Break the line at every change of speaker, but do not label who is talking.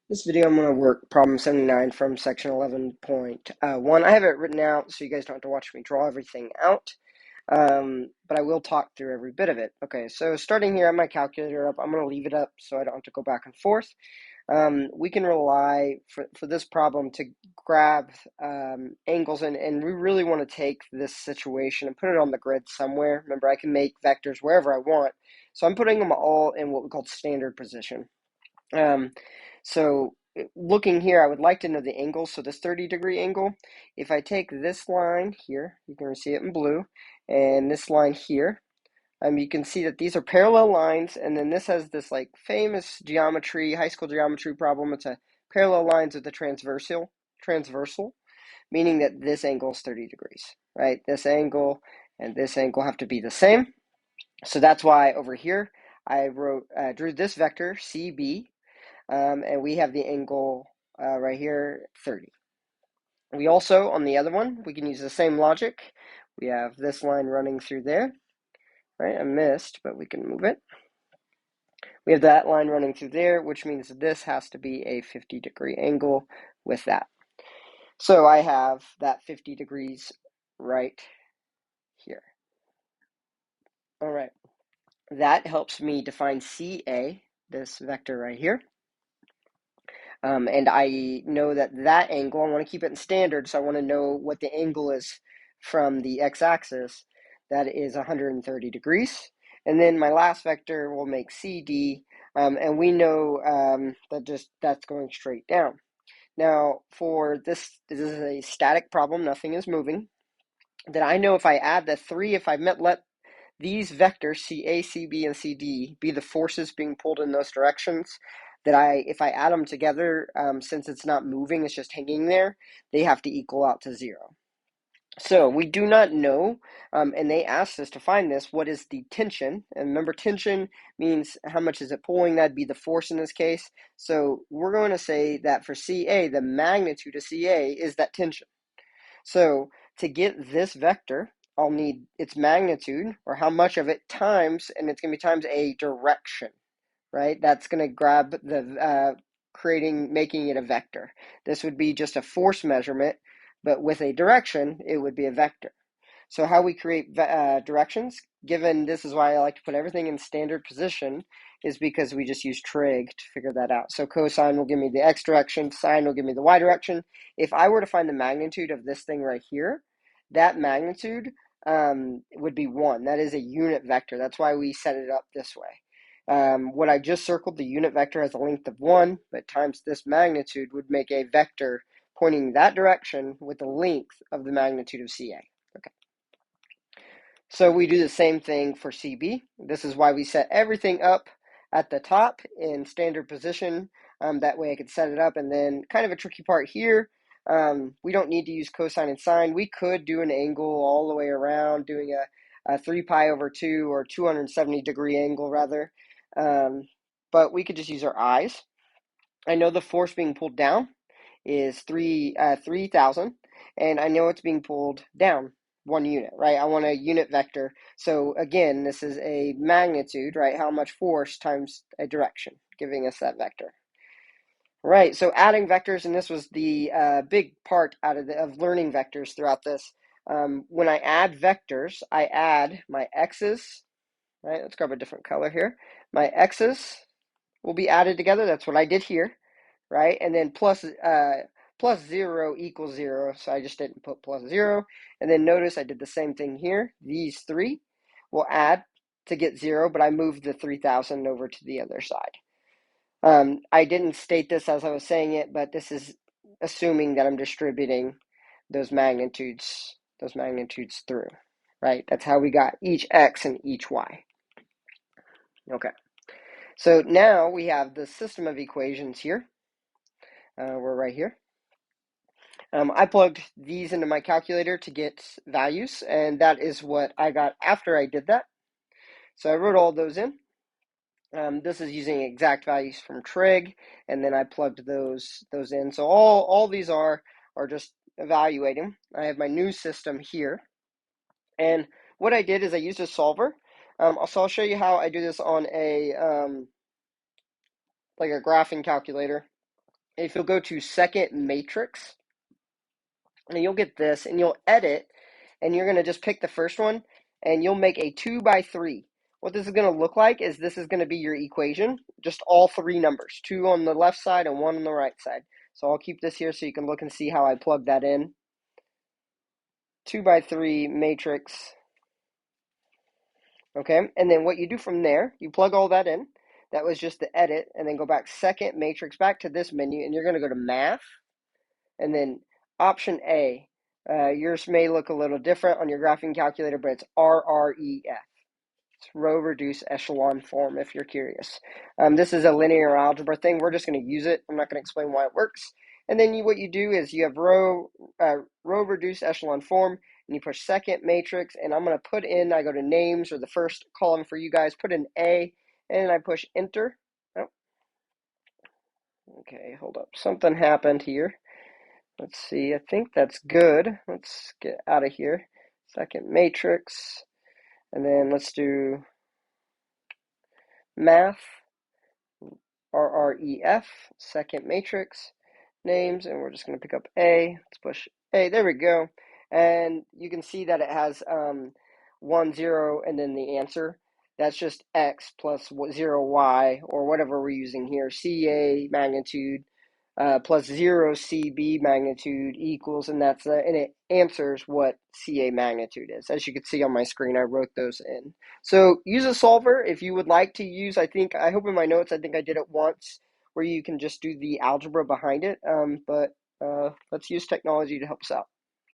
This video I'm going to work problem 79 from section 11.1. I have it written out so you guys don't have to watch me draw everything out, but I will talk through every bit of it. Okay, so starting here, I have my calculator up. I'm going to leave it up so I don't have to go back and forth. We can rely for this problem to grab angles, and we really want to take this situation and put it on the grid somewhere. Remember, I can make vectors wherever I want, so I'm putting them all in what we call standard position. So looking here, I would like to know the angle. So this 30-degree angle, if I take this line here, you can see it in blue, and this line here, you can see that these are parallel lines, and then this has this like famous geometry, high school geometry problem. It's a parallel lines with a transversal, meaning that this angle is 30 degrees, right? This angle and this angle have to be the same. So that's why over here I drew this vector CB, and we have the angle right here, 30. We also, on the other one, we can use the same logic. We have this line running through there, right? I missed, but we can move it. We have that line running through there, which means this has to be a 50-degree angle with that. So I have that 50 degrees right here. All right. That helps me define CA, this vector right here. And I know that angle, I want to keep it in standard, so I want to know what the angle is from the x-axis. That is 130 degrees. And then my last vector will make CD, and we know that's going straight down. Now, for this is a static problem, nothing is moving. Then I know if I add the 3, if I let these vectors, CA, CB, and CD, be the forces being pulled in those directions, that if I add them together, since it's not moving, it's just hanging there, they have to equal out to 0. So we do not know, and they asked us to find this, what is the tension? And remember, tension means how much is it pulling? That'd be the force in this case. So we're going to say that for CA, the magnitude of CA is that tension. So to get this vector, I'll need its magnitude, or how much of it, times, and it's going to be times a direction, right? That's going to grab the making it a vector. This would be just a force measurement, but with a direction, it would be a vector. So how we create directions, given this is why I like to put everything in standard position, is because we just use trig to figure that out. So cosine will give me the x direction, sine will give me the y direction. If I were to find the magnitude of this thing right here, that magnitude would be 1. That is a unit vector. That's why we set it up this way. What I just circled, the unit vector has a length of 1, but times this magnitude would make a vector pointing that direction with the length of the magnitude of CA. Okay. So we do the same thing for CB. This is why we set everything up at the top in standard position. That way I could set it up. And then kind of a tricky part here, we don't need to use cosine and sine. We could do an angle all the way around, doing a 3 pi over 2 or 270-degree angle rather. But we could just use our eyes. I know the force being pulled down is 3,000, and I know it's being pulled down 1 unit, right? I want a unit vector. So again, this is a magnitude, right? How much force times a direction, giving us that vector. Right, so adding vectors, and this was the big part of learning vectors throughout this. When I add vectors, I add my x's, right? Let's grab a different color here. My x's will be added together. That's what I did here, right? And then plus 0 equals 0, so I just didn't put plus 0. And then notice I did the same thing here. These 3 will add to get 0, but I moved the 3,000 over to the other side. I didn't state this as I was saying it, but this is assuming that I'm distributing those magnitudes through, right? That's how we got each x and each y. Okay. So now we have the system of equations here. We're right here. I plugged these into my calculator to get values, and that is what I got after I did that. So I wrote all those in. This is using exact values from trig, and then I plugged those in. So all these are just evaluating. I have my new system here, and what I did is I used a solver. So I'll show you how I do this on a like a graphing calculator. if you'll go to second matrix, and you'll get this, and you'll edit, and you're going to just pick the first one, and you'll make a 2 by 3. What this is going to look like is this is going to be your equation, just all three numbers, 2 on the left side and 1 on the right side. So I'll keep this here so you can look and see how I plug that in. 2 by 3 matrix. Okay, and then what you do from there, you plug all that in. That was just the edit, and then go back second matrix, back to this menu, and you're going to go to math, and then option A. Yours may look a little different on your graphing calculator, but it's RREF. It's row reduced echelon form, if you're curious. This is a linear algebra thing. We're just going to use it. I'm not going to explain why it works. And then what you do is you have row reduced echelon form, and you push second matrix, and I'm going to put in, I go to names, or the first column for you guys, put in A, and I push enter. Oh. Okay, hold up. Something happened here. Let's see, I think that's good. Let's get out of here. Second matrix, and then let's do math, RREF, second matrix, names, and we're just going to pick up A. Let's push A, there we go. And you can see that it has 1, 0, and then the answer. That's just X plus 0, Y, or whatever we're using here, CA magnitude. Plus 0 CB magnitude equals, and that's and it answers what CA magnitude is. As you can see on my screen, I wrote those in. So use a solver if you would like to use. I hope in my notes, I think I did it once where you can just do the algebra behind it. But let's use technology to help us out.